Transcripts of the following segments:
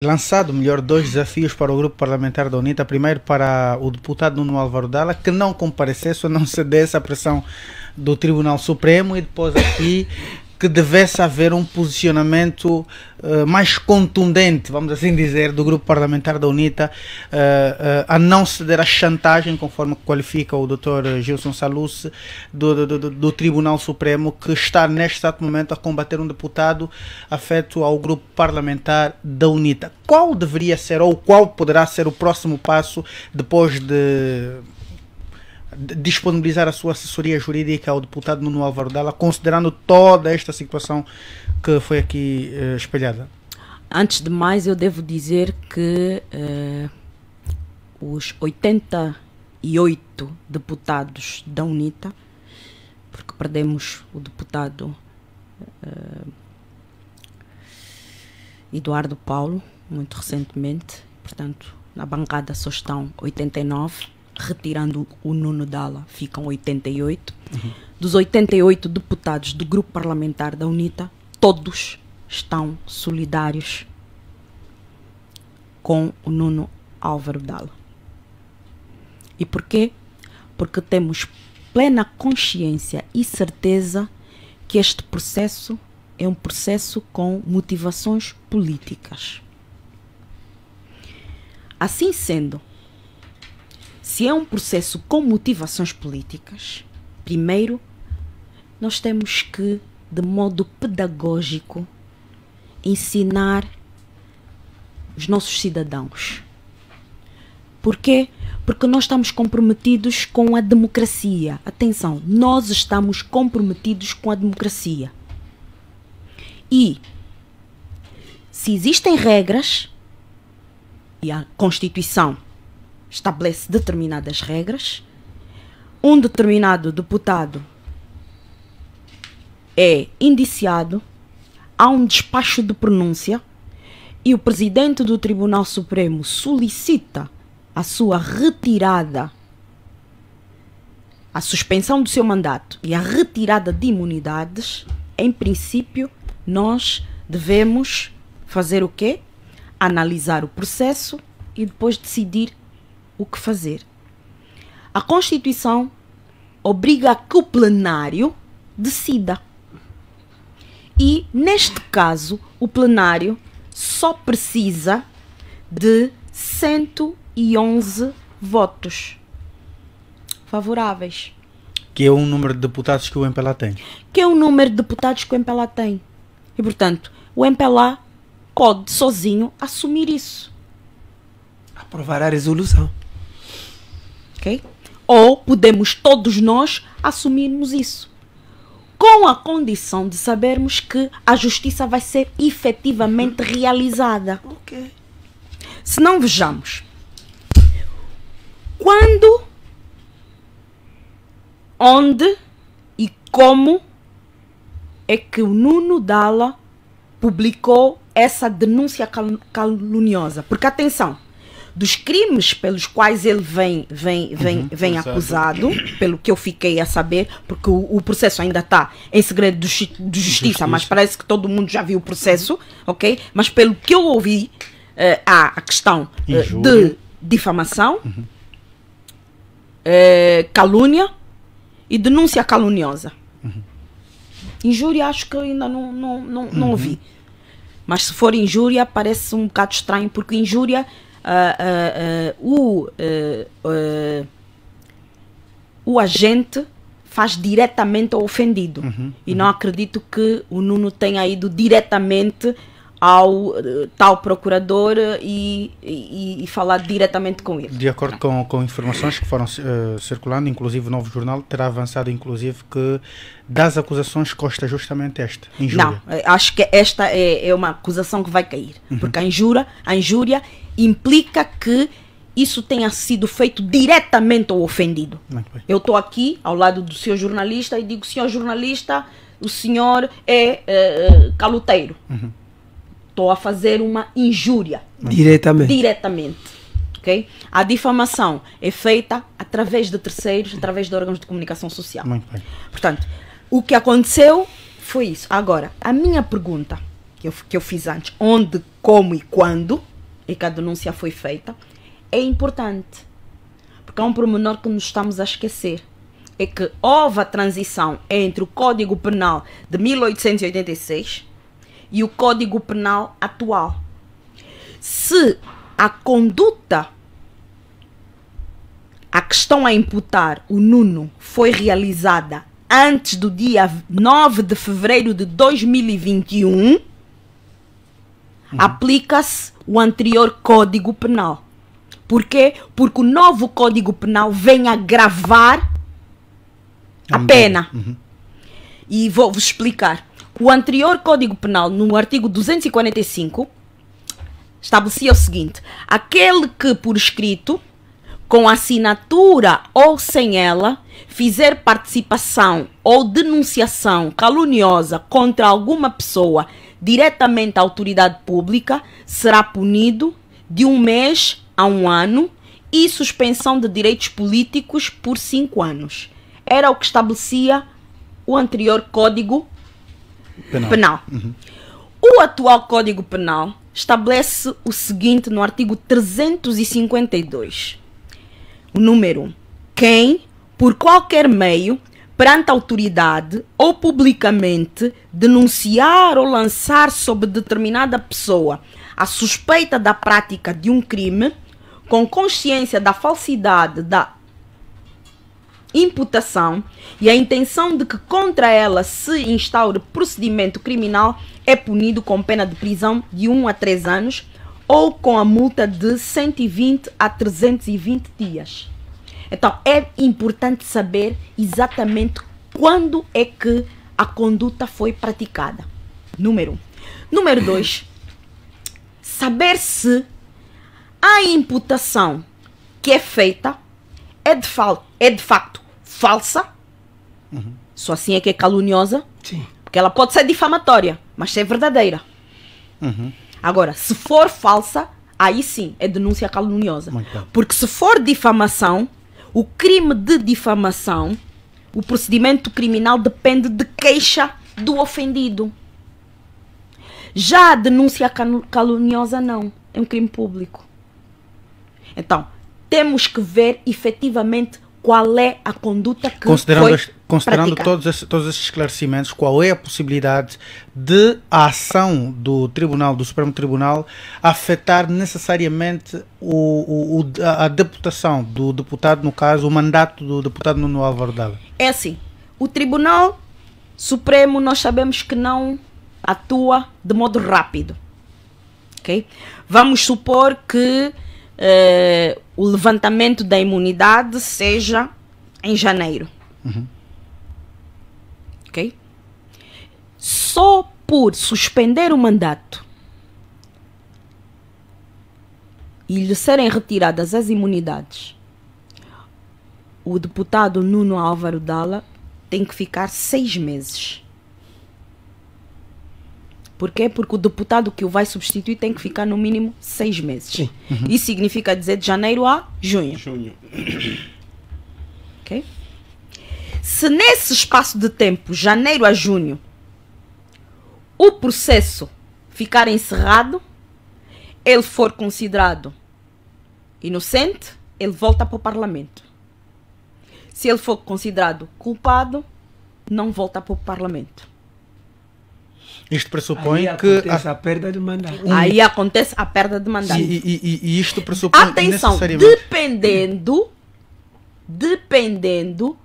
lançado, melhor, dois desafios para o grupo parlamentar da UNITA. Primeiro para o deputado Nuno Álvaro Dalla, que não comparecesse ou não cedesse à pressão do Tribunal Supremo, e depois aqui que devesse haver um posicionamento mais contundente, vamos assim dizer, do grupo parlamentar da UNITA, a não ceder à chantagem, conforme qualifica o Dr. Gilson Salus, do Tribunal Supremo, que está neste exato momento a combater um deputado afeto ao grupo parlamentar da UNITA. Qual deveria ser, ou qual poderá ser o próximo passo depois de disponibilizar a sua assessoria jurídica ao deputado Nuno Álvaro Dalla, considerando toda esta situação que foi aqui espelhada? Antes de mais, eu devo dizer que os 88 deputados da UNITA, porque perdemos o deputado Eduardo Paulo, muito recentemente, portanto, na bancada só estão 89, retirando o Nuno Dalla, ficam 88. Dos 88 deputados do grupo parlamentar da UNITA, todos estão solidários com o Nuno Álvaro Dalla. E porquê? Porque temos plena consciência e certeza que este processo é um processo com motivações políticas. Assim sendo, se é um processo com motivações políticas, primeiro nós temos que, de modo pedagógico, ensinar os nossos cidadãos. Porquê? Porque nós estamos comprometidos com a democracia. Atenção, nós estamos comprometidos com a democracia. E se existem regras, e a Constituição estabelece determinadas regras, um determinado deputado é indiciado, há um despacho de pronúncia e o presidente do Tribunal Supremo solicita a sua retirada, a suspensão do seu mandato e a retirada de imunidades. Em princípio, nós devemos fazer o quê? Analisar o processo e depois decidir o que fazer. A Constituição obriga a que o plenário decida. E, neste caso, o plenário só precisa de 111 votos favoráveis. Que é o número de deputados que o MPLA tem. Que é o número de deputados que o MPLA tem. E, portanto, o MPLA pode sozinho assumir isso. Aprovar a resolução. Okay? Ou podemos todos nós assumirmos isso, com a condição de sabermos que a justiça vai ser efetivamente realizada. Ok. Se não, vejamos. Quando, onde e como é que o Nuno Dalla publicou essa denúncia caluniosa? Porque, atenção, dos crimes pelos quais ele vem acusado, pelo que eu fiquei a saber, porque o processo ainda está em segredo de justiça, mas parece que todo mundo já viu o processo, ok? Mas pelo que eu ouvi, há a questão de difamação, calúnia e denúncia caluniosa. Injúria acho que ainda não ouvi. Mas se for injúria, parece um bocado estranho, porque injúria o agente faz diretamente ao ofendido. E não acredito que o Nuno tenha ido diretamente ao tal procurador e falar diretamente com ele. De acordo com informações que foram circulando, inclusive o Novo Jornal terá avançado, inclusive, que das acusações consta justamente esta, injúria. Não, acho que esta é uma acusação que vai cair, porque a injúria implica que isso tenha sido feito diretamente ao ofendido. Eu estou aqui ao lado do senhor jornalista e digo: senhor jornalista, o senhor é caloteiro. Estou a fazer uma injúria. Diretamente. Okay? A difamação é feita através de terceiros, através de órgãos de comunicação social. Muito bem. Portanto, o que aconteceu foi isso. Agora, a minha pergunta que eu fiz antes, onde, como e quando, e que a denúncia foi feita, é importante. Porque há um pormenor que nos estamos a esquecer. É que houve a transição entre o Código Penal de 1886 e o Código Penal atual. Se a conduta a que estão a imputar o Nuno foi realizada antes do dia 9 de fevereiro de 2021, aplica-se o anterior Código Penal. Por quê? Porque o novo Código Penal vem agravar a pena. E vou-vos explicar. O anterior Código Penal, no artigo 245, estabelecia o seguinte: aquele que por escrito, com assinatura ou sem ela, fizer participação ou denunciação caluniosa contra alguma pessoa diretamente à autoridade pública, será punido de 1 mês a 1 ano e suspensão de direitos políticos por 5 anos. Era o que estabelecia o anterior Código Penal. O atual Código Penal estabelece o seguinte no artigo 352. O número 1. Quem, por qualquer meio, perante a autoridade ou publicamente, denunciar ou lançar sobre determinada pessoa a suspeita da prática de um crime, com consciência da falsidade da imputação e a intenção de que contra ela se instaure procedimento criminal, é punido com pena de prisão de 1 a 3 anos ou com a multa de 120 a 320 dias. Então, é importante saber exatamente quando é que a conduta foi praticada. Número 1. Número 2. Saber se a imputação que é feita é de facto falsa. Só assim é que é caluniosa. Sim. Porque ela pode ser difamatória, mas ser verdadeira. Agora, se for falsa, aí sim é denúncia caluniosa. Porque se for difamação, o crime de difamação, o procedimento criminal depende de queixa do ofendido. Já a denúncia caluniosa não, é um crime público. Então, temos que ver efetivamente qual é a conduta que considerando todos esses esclarecimentos, qual é a possibilidade de a ação do Supremo Tribunal afetar necessariamente a deputação do deputado, no caso, o mandato do deputado Nuno Álvaro Dalla? É assim, o Tribunal Supremo nós sabemos que não atua de modo rápido. Okay? Vamos supor que o levantamento da imunidade seja em janeiro. Ok? Só por suspender o mandato e lhe serem retiradas as imunidades, o deputado Nuno Álvaro Dalla tem que ficar 6 meses. Por quê? Porque o deputado que o vai substituir tem que ficar no mínimo 6 meses. Isso significa dizer de janeiro a junho. Ok? Se nesse espaço de tempo, janeiro a junho, o processo ficar encerrado, ele for considerado inocente, ele volta para o Parlamento. Se ele for considerado culpado, não volta para o Parlamento. Isto pressupõe aí que acontece a perda de mandato. Aí acontece a perda de mandato. E isto pressupõe atenção, necessariamente... dependendo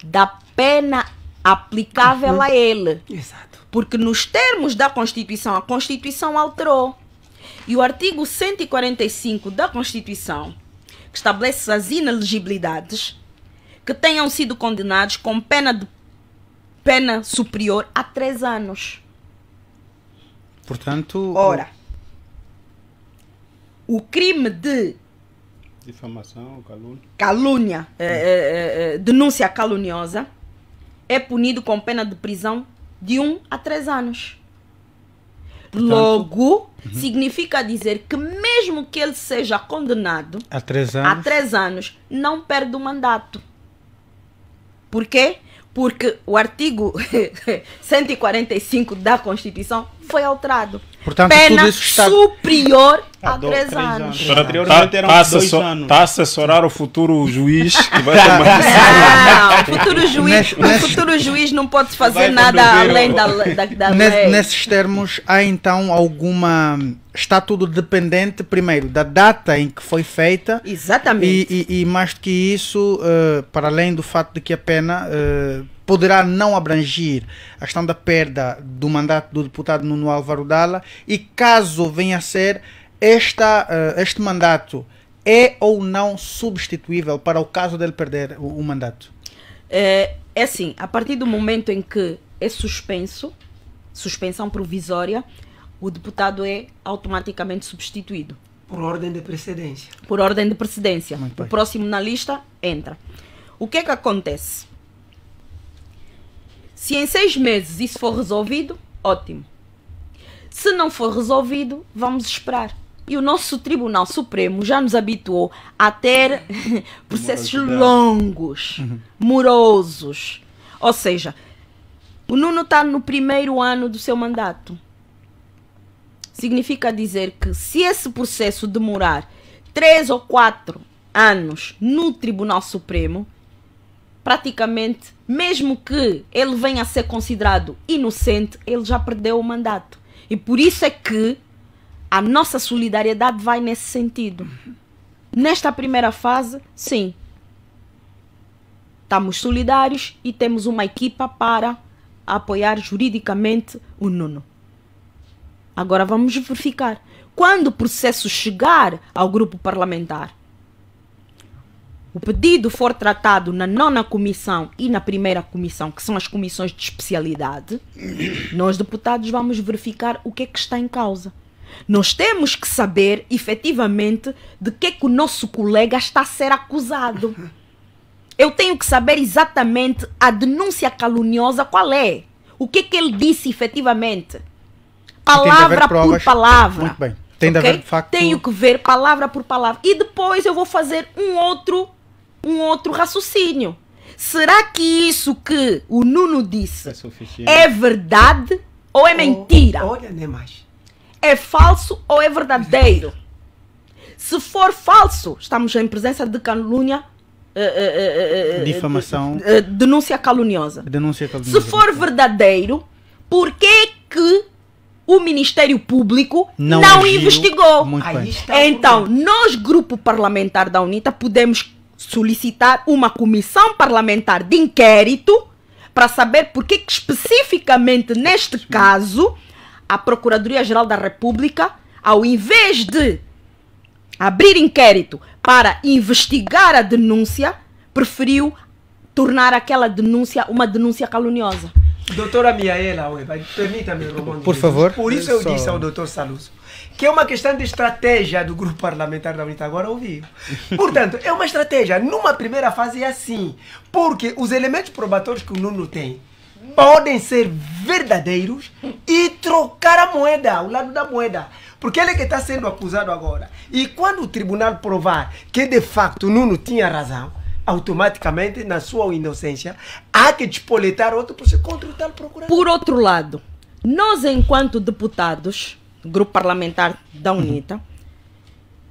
da pena aplicável a ele. Exato. Porque nos termos da Constituição, a Constituição alterou. E o artigo 145 da Constituição, que estabelece as inelegibilidades que tenham sido condenados com pena superior a 3 anos. Portanto... Ora, o crime de difamação, calúnia, denúncia caluniosa, é punido com pena de prisão de 1 a 3 anos. Portanto, logo, significa dizer que mesmo que ele seja condenado a 3 anos, não perde o mandato. Por quê? Porque o artigo 145 da Constituição foi alterado. Portanto, Pena tudo isso está... superior a Ah, 3 três anos. anos. Anteriormente eram 2 anos. Está a assessorar o futuro juiz que vai tomar Não, o futuro juiz não pode fazer Vai nada conduzir além da Nesse- lei. nesses termos, há então alguma... Está tudo dependente, primeiro, da data em que foi feita Exatamente. e mais do que isso, para além do fato de que a pena poderá não abranger a questão da perda do mandato do deputado Nuno Álvaro Dalla, e caso venha a ser, este mandato é ou não substituível para o caso dele perder o mandato? É assim, a partir do momento em que é suspensão provisória, o deputado é automaticamente substituído Por ordem de precedência. por ordem de precedência. Muito O bem. próximo na lista entra. O que é que acontece? Se em 6 meses isso for resolvido, ótimo. Se não for resolvido, vamos esperar. E o nosso Tribunal Supremo já nos habituou a ter processos Morosidade. longos, morosos. Ou seja, o Nuno está no primeiro ano do seu mandato. Significa dizer que se esse processo demorar 3 ou 4 anos no Tribunal Supremo, praticamente, mesmo que ele venha a ser considerado inocente, ele já perdeu o mandato. E por isso é que a nossa solidariedade vai nesse sentido. Nesta primeira fase, sim. Estamos solidários e temos uma equipa para apoiar juridicamente o Nuno. Agora vamos verificar. Quando o processo chegar ao grupo parlamentar, o pedido for tratado na 9ª comissão e na 1ª comissão, que são as comissões de especialidade, nós, deputados, vamos verificar o que é que está em causa. Nós temos que saber, efetivamente, de que é que o nosso colega está a ser acusado. Eu tenho que saber exatamente a denúncia caluniosa qual é. O que é que ele disse efetivamente. tem de haver Palavra por provas. palavra. Muito bem. Tem de Ok? haver, de facto... Tenho que ver palavra por palavra. E depois eu vou fazer um outro raciocínio. Será que isso que o Nuno disse É suficiente. é verdade ou é mentira? Olha, nem mais. É falso ou é verdadeiro? Se for falso, estamos em presença de calúnia, Difamação, denúncia caluniosa. denúncia caluniosa. Se for verdadeiro, por que que o Ministério Público não agiu? investigou? Muito Aí bem. está o Então, problema. nós, grupo parlamentar da UNITA, podemos solicitar uma comissão parlamentar de inquérito para saber por que especificamente neste caso a Procuradoria-Geral da República, ao invés de abrir inquérito para investigar a denúncia, preferiu tornar aquela denúncia uma denúncia caluniosa. Doutora Miaela, permita-me, Romão. Por favor. Por isso eu Só- disse ao doutor Saluso que é uma questão de estratégia do grupo parlamentar da UNITA. Agora ouviu. Portanto, é uma estratégia. Numa primeira fase é assim. Porque os elementos probatórios que o Nuno tem podem ser verdadeiros e trocar a moeda, o lado da moeda. Porque ele é que está sendo acusado agora. E quando o tribunal provar que de facto o Nuno tinha razão, automaticamente, na sua inocência, há que despoletar outro processo contra o tal procurador. Por outro lado, nós, enquanto deputados, grupo parlamentar da UNITA,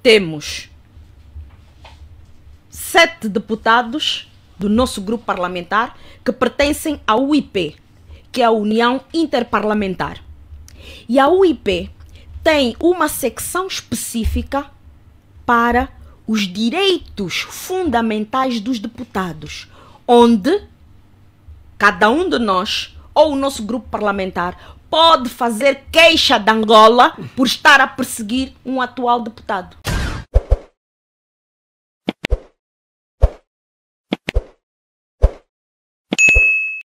temos 7 deputados do nosso grupo parlamentar que pertencem à UIP, que é a União Interparlamentar. E a UIP tem uma secção específica para os direitos fundamentais dos deputados, onde cada um de nós, ou o nosso grupo parlamentar, pode fazer queixa de Angola por estar a perseguir um atual deputado.